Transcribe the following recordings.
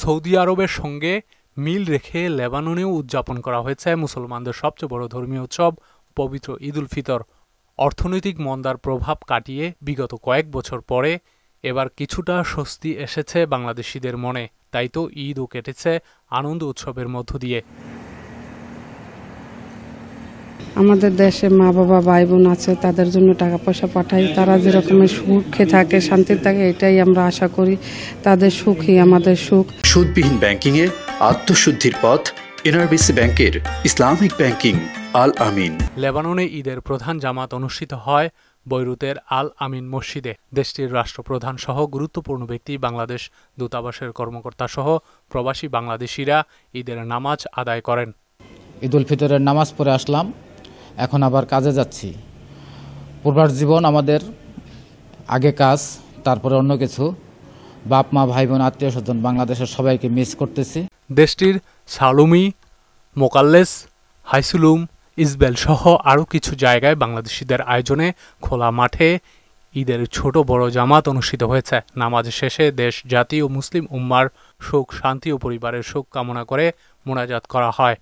Saudi আরবের সঙ্গে মিল রেখে লেবাননেও উদযাপন করা হয়েছে মুসলমানদের সবচেয়ে বড় ধর্মীয় উৎসব পবিত্র ঈদ উল ফিতর। অর্থনৈতিক মন্দার প্রভাব কাটিয়ে বিগত কয়েক বছর পরে এবার কিছুটা স্বস্তি এসেছে বাংলাদেশিদের মনে। তাই তো ঈদও কেটেছে আনন্দ উৎসবের মধ্য দিয়ে। আমাদের দেশে মা বাবা ভাই বোন আছে, তাদের জন্য টাকা পয়সা পাঠাই, তারা যেরকমের সুখে থাকে শান্তি থাকে এটাই আমরা আশা করি। তাদের সুখই আমাদের সুখ। সুদবিহীন ব্যাংকিং এ আত্মশুদ্ধির পথ এনআরবিসি ব্যাংকের ইসলামিক ব্যাংকিং আল আমিন। লেবাননে ঈদের প্রধান জামাত অনুষ্ঠিত হয় বৈরুতের আল আমিন মসজিদে। দেশটির রাষ্ট্রপ্রধান সহ গুরুত্বপূর্ণ ব্যক্তি, বাংলাদেশ দূতাবাসের কর্মকর্তা সহ প্রবাসী বাংলাদেশিরা ঈদের নামাজ আদায় করেন। ঈদ উল ফিতরের নামাজ পড়ে আসলাম, এখন আবার কাজে যাচ্ছি। পূর্বার জীবন আমাদের আগে কাজ, তারপরে অন্য কিছু। বাপ মা ভাই বোন আত্মীয় স্বজন বাংলাদেশের সবাইকে মিস করতেছি। দেশটির সালুমি, মোকাল্লেস, হাইসুলুম, ইসবেল সহ আরও কিছু জায়গায় বাংলাদেশিদের আয়োজনে খোলা মাঠে ঈদের ছোট বড় জামাত অনুষ্ঠিত হয়েছে। নামাজ শেষে দেশ, জাতি ও মুসলিম উম্মার সুখ, শান্তি ও পরিবারের সুখ কামনা করে মোনাজাত করা হয়।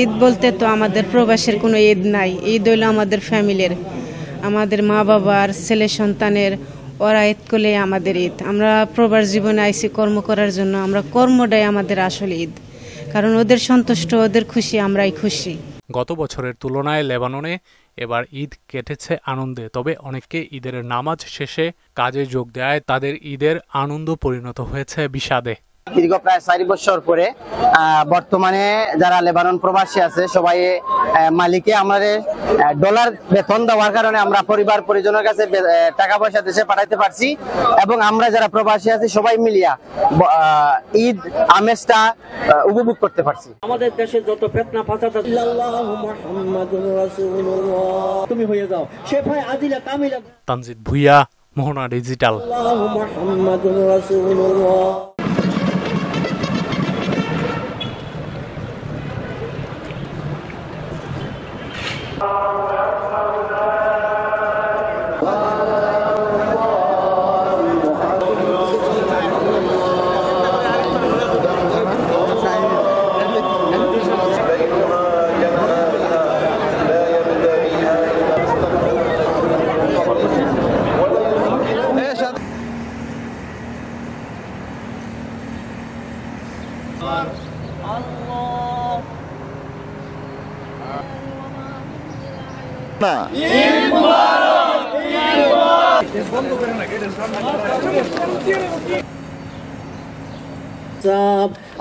ঈদ বলতে তো আমাদের প্রবাসের কোনো ঈদ নাই। ঈদ হইল আমাদের ফ্যামিলির, আমাদের মা বাবার, ছেলে সন্তানের, ওরা ঈদ করলে আমাদের ঈদ। আমরা প্রবাস জীবনে আইসি কর্ম করার জন্য, আমরা কর্মটাই আমাদের আসল ঈদ। কারণ ওদের সন্তুষ্ট, ওদের খুশি, আমরাই খুশি। গত বছরের তুলনায় লেবাননে এবার ঈদ কেটেছে আনন্দে। তবে অনেককে ঈদের নামাজ শেষে কাজে যোগ দেয় তাদের ঈদের আনন্দ পরিণত হয়েছে বিষাদে। দীর্ঘ প্রায় 4 বছর পরে বর্তমানে যারা লেবানন প্রবাসী আছে সবাই মালিকে আমাদের ডলার বেতন দেওয়ার কারণে আমরা পরিবার পরিজনের কাছে টাকা পয়সা দেশে পাঠাইতে পারছি, এবং আমরা যারা প্রবাসী আছি সবাই মিলিয়া ঈদ আমেজটা উপভোগ করতে পারছি। আমাদের দেশে যত ফিতনা ফাসাদ তুমি হয়ে যাও শেফায়ে আদিলা কামিলা। তানজিদ ভুইয়া, মোহনা ডিজিটাল।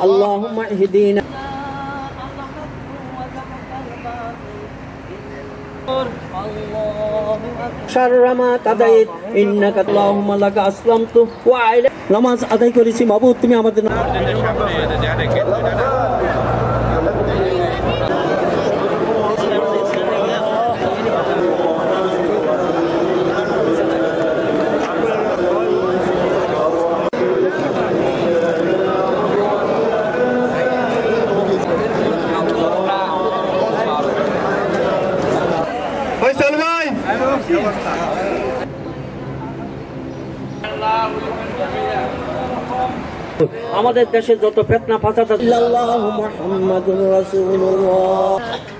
اللهم اهدنا شر ما قضيت انك اللهم لك اسلمت وعليك নামাজ আদায় করেছি। মাবুদ তুমি আমাদের আমাদের দেশে যত ফিতনা ফাসাদ আল্লাহু মুহাম্মাদুর রাসূলুল্লাহ।